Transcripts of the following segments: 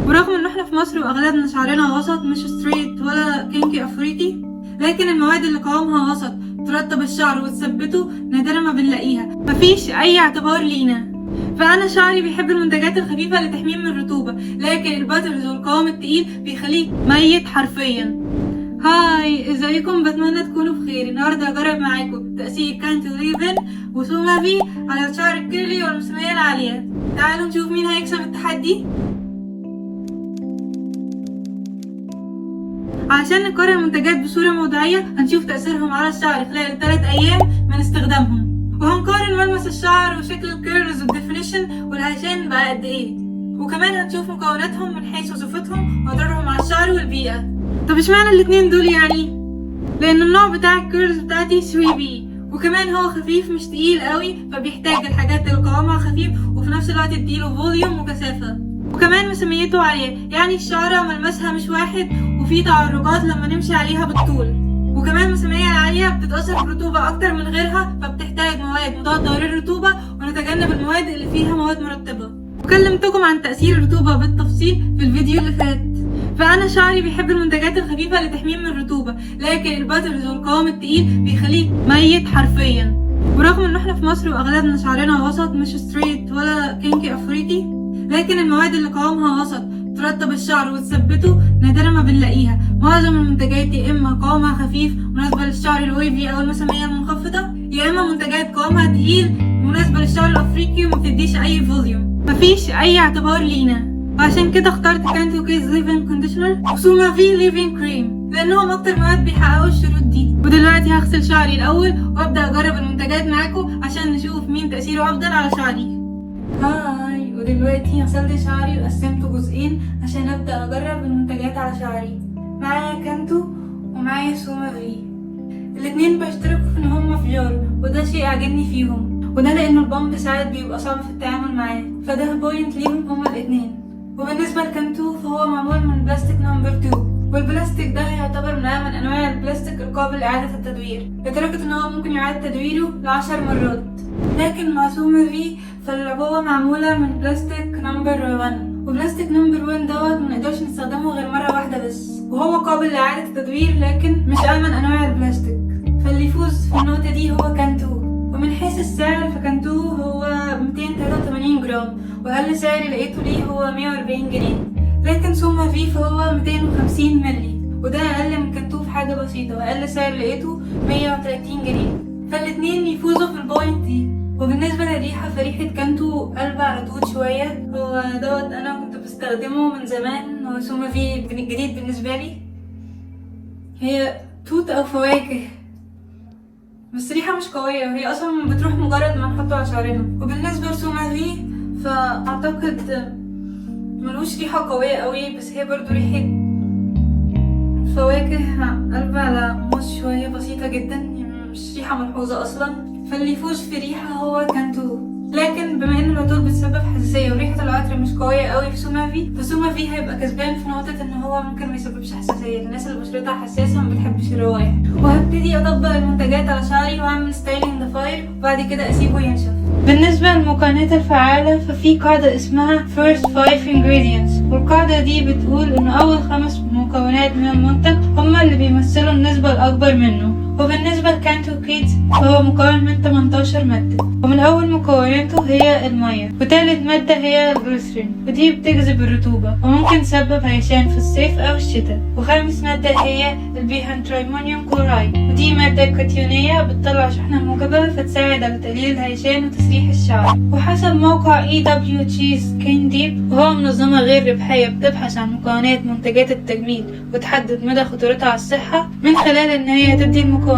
ورغم ان احنا في مصر واغلبنا شعرنا وسط مش ستريت ولا كينكي افريقي، لكن المواد اللي قوامها وسط ترطب الشعر وتثبته نادرا ما بنلاقيها، مفيش اي اعتبار لينا. فانا شعري بيحب المنتجات الخفيفه اللي تحميه من الرطوبه، لكن الباترز والقوام التقيل بيخليك ميت حرفيا. هاي، ازيكم؟ بتمنى تكونوا بخير. النهارده هجرب معاكم تأثير كانتو ليفن وسومافي على الشعر الكيرلي والمسامير العالية. تعالوا نشوف مين هيكسب التحدي. عشان نقارن المنتجات بصورة موضوعية هنشوف تأثيرهم على الشعر خلال 3 أيام من استخدامهم، وهنقارن ملمس الشعر وشكل الكيرلز والديفينيشن والهيشان بقى قد ايه، وكمان هنشوف مكوناتهم من حيث وظيفتهم واضرارهم على الشعر والبيئة. طب اشمعنى الاتنين دول يعني؟ لأن النوع بتاع الكيرلز بتاعتي 3B، وكمان هو خفيف مش تقيل قوي، فبيحتاج الحاجات اللي قوامها خفيف وفي نفس الوقت تديله فوليوم وكثافة، وكمان مساميته عالية، يعني الشعرة ملمسها مش واحد وفي تعرجات لما نمشي عليها بالطول. وكمان المسامير العالية بتتأثر بالرطوبة أكتر من غيرها، فبتحتاج مواد مضادة للرطوبة ونتجنب المواد اللي فيها مواد مرطبة. وكلمتكم عن تأثير الرطوبة بالتفصيل في الفيديو اللي فات. فأنا شعري بيحب المنتجات الخفيفة اللي تحميه من الرطوبة، لكن الباترز والقوام التقيل بيخليك ميت حرفيا. ورغم ان احنا في مصر واغلبنا شعرنا وسط مش ستريت ولا كينكي افريقي، لكن المواد اللي قوامها وسط ترطب الشعر وتثبته نادرا ما بنلاقيها. معظم المنتجات يا اما قوامها خفيف مناسبة للشعر الويفي او المسامير المنخفضة، يا اما منتجات قوامها تقيل مناسبة للشعر الافريقي ومبتديش اي فوليوم، مفيش اي اعتبار لينا. وعشان كده اخترت كانتو كيس ليفين كونديشنر وسومافي ليفين كريم، لانهم اكتر مواد بيحققوا الشروط دي. ودلوقتي هغسل شعري الاول وابدا اجرب المنتجات معاكم عشان نشوف مين تاثيره افضل على شعري. هاي، ودلوقتي غسلت شعري وقسمته جزئين عشان ابدا اجرب المنتجات على شعري. معايا كانتو ومعايا سومافي، الاتنين بيشتركوا في ان هما فيار، وده شيء عجبني فيهم، وده لان البامب ساعات بيبقى صعب في التعامل معاه، فده بوينت ليهم هما الاتنين. وبالنسبة لكانتو فهو معمول من بلاستيك نمبر 2، والبلاستيك ده يعتبر من أهم أنواع البلاستيك القابل لإعادة التدوير، لدرجة إن هو ممكن يعاد تدويره ل10 مرات. لكن مع سومافي فالعبوة معمولة من بلاستيك نمبر 1، وبلاستيك نمبر 1 دوت منقدرش نستخدمه غير مرة واحدة بس، وهو قابل لإعادة التدوير لكن مش أمن أنواع البلاستيك. فاللي يفوز في النقطة دي هو كانتو. ومن حيث السعر فكانتو هو 283 جرام، وأقل سعر لقيته ليه هو 140 جنيه. لكن سومافي فهو 250 ملي، وده أقل من كانتو في حاجة بسيطة، وأقل سعر لقيته 130 جنيه. فالاتنين يفوزوا في البوينت دي. وبالنسبة للريحة فريحة كانتو قلب على توت شوية، هو دوت أنا كنت بستخدمه من زمان، هو سومافي جديد بالنسبة لي. هي توت أو فواكه، بس ريحة مش قوية، وهي أصلا بتروح مجرد ما نحطه على شعرنا. وبالنسبة لسومافي فأعتقد ملوش ريحة قوية قوي، بس هي برضو ريحة فواكه قلب على موز شوية بسيطة جدا، يعني مش ريحة ملحوظة أصلا. فاللي يفوز في ريحة هو كانتو. لكن بما ان العطور بتسبب حساسية وريحة العطر مش قوية قوي في سومافي، فسومافي هيبقى كسبان في نقطة ان هو ممكن ما يسببش حساسية للناس اللي بشرتها حساسة ما بتحبش الروائح. وهبتدي اطبق المنتجات على شعري واعمل ستايلينج ضفاير، وبعد كده اسيبه ينشف. بالنسبة للمكونات الفعالة ففي قاعدة اسمها first 5 ingredients، والقاعدة دي بتقول ان اول 5 مكونات من المنتج هما اللي بيمثلوا النسبة الاكبر منه. وبالنسبة لكانتو كيدز فهو مكون من 18 مادة، ومن أول مكوناته هي المية، وتالت مادة هي الجليسرين، ودي بتجذب الرطوبة وممكن تسبب هيشان في الصيف أو الشتاء. وخامس مادة هي البيهانترايمونيوم كلورايد، ودي مادة كاتيونية بتطلع شحنة موجبة فتساعد على تقليل الهيشان وتسريح الشعر. وحسب موقع EWG Skin Deep، وهو منظمة غير ربحية بتبحث عن مكونات منتجات التجميل وتحدد مدى خطورتها على الصحة من خلال ان هي تدي المكونات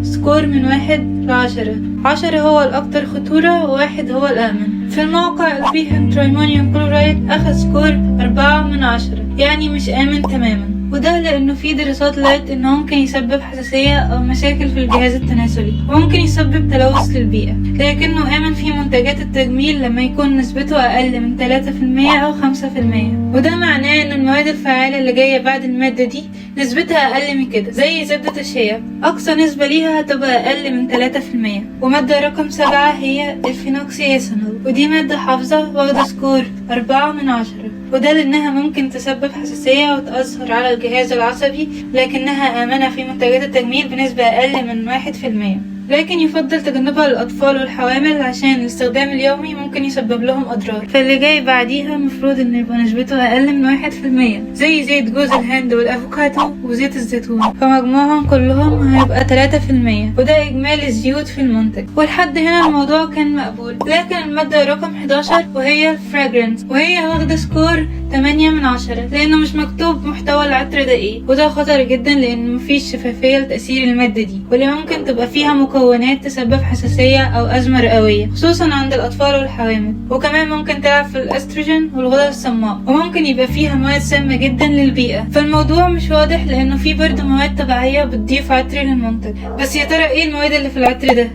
سكور من 1 ل10. 10 هو الأكثر خطورة و1 هو الآمن. في الموقع البيهانترايمونيوم كلورايد أخذ سكور 4/10، يعني مش آمن تماما، وده لأنه في دراسات لقت إنه ممكن يسبب حساسية أو مشاكل في الجهاز التناسلي، وممكن يسبب تلوث للبيئة، لكنه آمن في منتجات التجميل لما يكون نسبته أقل من 3% أو 5%. وده معناه إن المواد الفعالة اللي جاية بعد المادة دي نسبتها أقل من كده، زي زبدة الشيا أقصى نسبة ليها هتبقى أقل من 3%. ومادة رقم 7 هي الفينوكسياسينول، ودي مادة حافظة واخدة سكور 4/10، وده لأنها ممكن تسبب حساسية وتأثر على الجهاز العصبي، لكنها آمنة في منتجات التجميل بنسبة أقل من 1%. لكن يفضل تجنبها للأطفال والحوامل عشان الاستخدام اليومي ممكن يسبب لهم أضرار. فاللي جاي بعديها مفروض إن يبقى نسبته أقل من 1%، زي زيت جوز الهند والأفوكادو وزيت الزيتون، فمجموعهم كلهم هيبقى 3%، وده إجمالي الزيوت في المنتج. ولحد هنا الموضوع كان مقبول. لكن المادة رقم 11 وهي الفراجرنس، وهي واخدة سكور 8/10 لأنه مش مكتوب محتوى العطر ده ايه، وده خطر جدا لأنه مفيش شفافية لتأثير المادة دي، واللي ممكن تبقى فيها مكونات تسبب حساسية أو أزمة رئوية خصوصا عند الأطفال والحوامل. وكمان ممكن تلعب في الأستروجين والغدد الصماء، وممكن يبقى فيها مواد سامة جدا للبيئة. فالموضوع مش واضح لأنه في برضه مواد طبيعية بتضيف عطر للمنتج. بس يا ترى ايه المواد اللي في العطر ده؟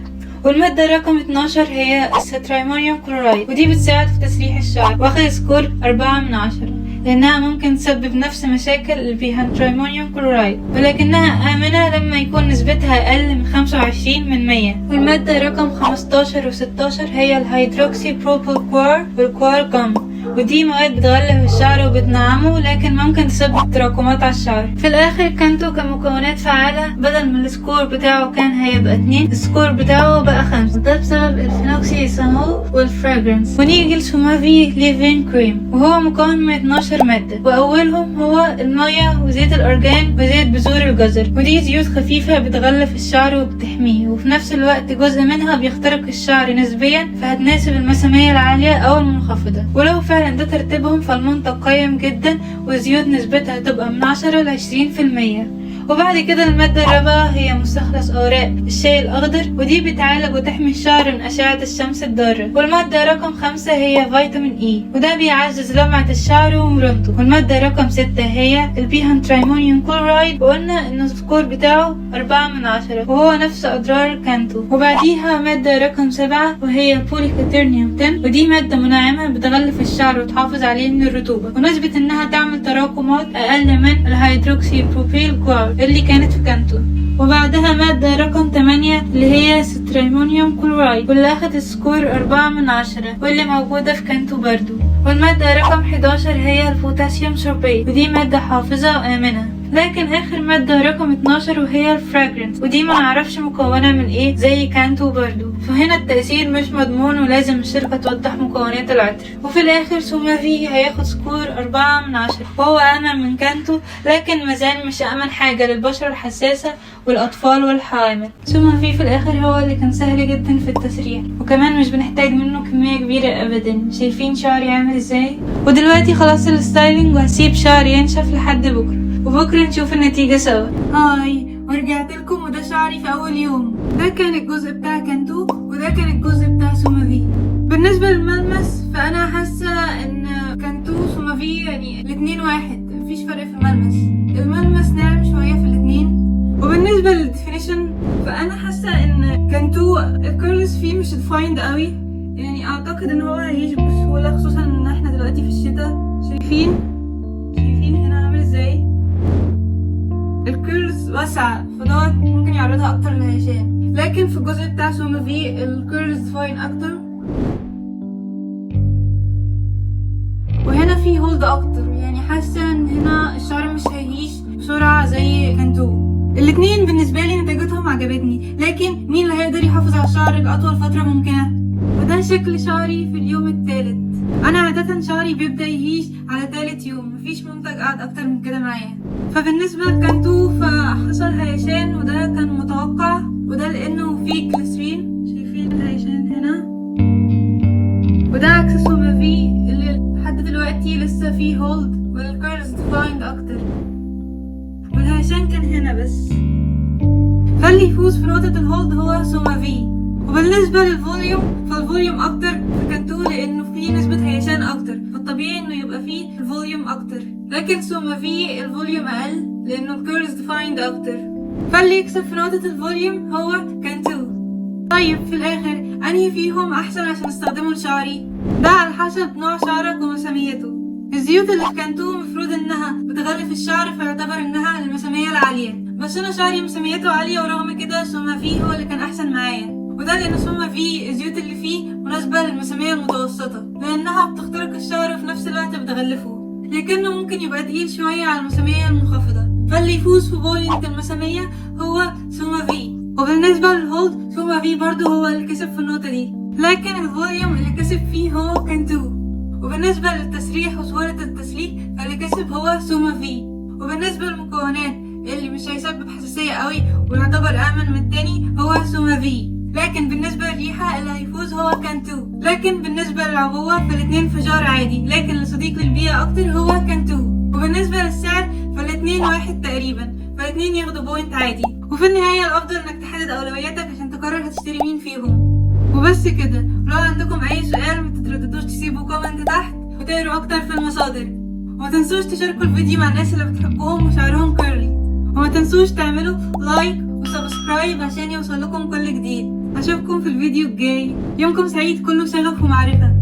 والمادة رقم 12 هي السترايمونيوم كلورايد، ودي بتساعد في تسريح الشعر، واخد سكور 4/10 لأنها ممكن تسبب نفس مشاكل البيهانترايمونيوم كلورايد، ولكنها آمنة لما يكون نسبتها أقل من 25%. والمادة رقم 15 و16 هي الهيدروكسي بروبيل كوار والكوار جام، ودي مواد بتغلف الشعر وبتنعمه، لكن ممكن تسبب تراكمات على الشعر. في الاخر كانتو كمكونات فعالة بدل من السكور بتاعه كان هيبقى 2، السكور بتاعه بقى 5، ده بسبب الفينوكسي ايثانول والفراجرنس. ونيجي لسومافي ليفين كريم، وهو مكون من 12 مادة، واولهم هو المية وزيت الارجان وزيت بذور الجزر، ودي زيوت خفيفة بتغلف الشعر وبتحميه، وفي نفس الوقت جزء منها بيخترق الشعر نسبيا، فهتناسب المسامية العالية او المنخفضة. ولو فعلا ده ترتيبهم فالمنتج قيم جدا، والزيوت نسبتها تبقى من 10 ل 20%. وبعد كده المادة الرابعة هي مستخلص أوراق الشاي الأخضر، ودي بتعالج وتحمي الشعر من أشعة الشمس الضارة. والمادة رقم 5 هي فيتامين إي، وده بيعزز لمعة الشعر ومرونته. والمادة رقم 6 هي البيهانترايمونيوم كلورايد، وقلنا إن السكور بتاعه 4/10 وهو نفس أضرار كانتو. وبعديها مادة رقم 7 وهي البوليكاتيرنيوم 10، ودي مادة مناعمة بتغلف الشعر وتحافظ عليه من الرطوبة، ونسبة إنها تعمل تراكمات أقل من الهيدروكسي بروبيل كوار اللي كانت في كانتو. وبعدها مادة رقم 8 اللي هي سترايمونيوم كلورايد، واللي أخد السكور 4/10 واللي موجودة في كانتو برضو. والمادة رقم 11 هي البوتاسيوم سوربيت، ودي مادة حافظة وآمنة. لكن آخر مادة رقم 12 وهي الفراجرنس، ودي ما نعرفش مكونة من ايه زي كانتو برضو، فهنا التأثير مش مضمون ولازم الشركة توضح مكونات العطر. وفي الآخر سومافي هياخد سكور 4/10 وهو آمن من كانتو، لكن مازال مش أمن حاجة للبشرة الحساسة والأطفال والحوامل. سومافي في الآخر هو اللي كان سهل جدا في التسريح، وكمان مش بنحتاج منه كمية كبيرة أبدا. شايفين شعري عامل ازاي؟ ودلوقتي خلاص الستايلينج، وهسيب شعري ينشف لحد بكرة، وبكرة نشوف النتيجة سوا. هاي، ورجعت لكم، وده شعري في أول يوم. ده كان الجزء بتاع كانتو، وده كان الجزء بتاع سومافي. بالنسبة للملمس فأنا حاسة إن كانتو وسومافي يعني الاتنين واحد، مفيش فرق في الملمس. الملمس ناعم شوية في الاتنين. وبالنسبة للديفينيشن فأنا حاسة إن كانتو الكيرلز فيه مش ديفايند قوي، يعني أعتقد إن هو هيعيش بسهولة، خصوصا إن احنا دلوقتي في الشتاء. شايفين هنا عامل ازاي؟ الكيرلز واسعة، فدوت ممكن يعرضها اكتر للهشام. لكن في الجزء بتاع سومافي الكيرلز فاين اكتر، وهنا في هولد اكتر، يعني حاسة ان هنا الشعر مش هيهيش بسرعة زي كانتو. الاتنين بالنسبة لي نتيجتهم عجبتني، لكن مين اللي هيقدر يحافظ على شعرك اطول فترة ممكنة؟ وده شكل شعري في اليوم الثالث. انا عادة شعري بيبدأ يهيش على ثالث يوم، مفيش منتج قعد اكتر من كده معايا. فبالنسبة لكانتو فحصل هيشان، وده كان متوقع، وده لانه فيه جليسرين. شايفين الهيشان هنا؟ وده عكس سومافي اللي لحد دلوقتي لسه فيه هولد والكيرلز ديفايند اكتر، والهيشان كان هنا بس. فاللي يفوز في نقطة الهولد هو سومافي. وبالنسبة للفوليوم فالفوليوم اكتر في كانتو لانه فيه نسبة هيشان اكتر، فالطبيعي انه يبقى فيه الفوليوم اكتر. لكن سومافي الفوليوم اقل لانه الكيرلز ديفايند اكتر، فاللي يكسب في نقطة الفوليوم هو كانتو. طيب في الاخر انهي فيهم احسن عشان استخدمه لشعري؟ ده على حسب نوع شعرك ومساميته. الزيوت اللي في كانتو مفروض انها بتغلف الشعر، فيعتبر انها المسامية العالية، بس انا شعري مساميته عالية، ورغم كده سومافي هو اللي كان احسن معايا. وده لان سومافي الزيوت اللي فيه مناسبة للمسامية المتوسطة، لانها بتخترق الشعر وفي نفس الوقت بتغلفه. لكنه ممكن يبقى تقيل شوية على المسامية المنخفضة، فاللي يفوز في بوينت المسامية هو سوما في. وبالنسبة للهولد سوما في برضو هو اللي كسب في النقطة دي، لكن الفوليوم اللي كسب فيه هو كان 2. وبالنسبة للتسريح وسهولة التسليك فاللي كسب هو سوما في. وبالنسبة للمكونات اللي مش هيسبب حساسية قوي ويعتبر آمن من التاني هو سوما في. لكن بالنسبة للريحة اللي هيفوز هو كان 2. لكن بالنسبة للعبوة فالاتنين فجار عادي، لكن لصديق للبيئة أكتر هو كان 2. وبالنسبة للسعر فالاتنين واحد تقريبا، فالاتنين ياخدوا بوينت عادي. وفي النهاية الأفضل إنك تحدد أولوياتك عشان تقرر هتشتري مين فيهم. وبس كده. لو عندكم أي سؤال متترددوش تسيبوا كومنت تحت وتقروا أكتر في المصادر. وما تنسوش تشاركوا الفيديو مع الناس اللي بتحبوهم وشعرهم كيرلي. وما تنسوش تعملوا لايك وسبسكرايب عشان يوصل لكم كل جديد. أشوفكم في الفيديو الجاي. يومكم سعيد كله شغف ومعرفة.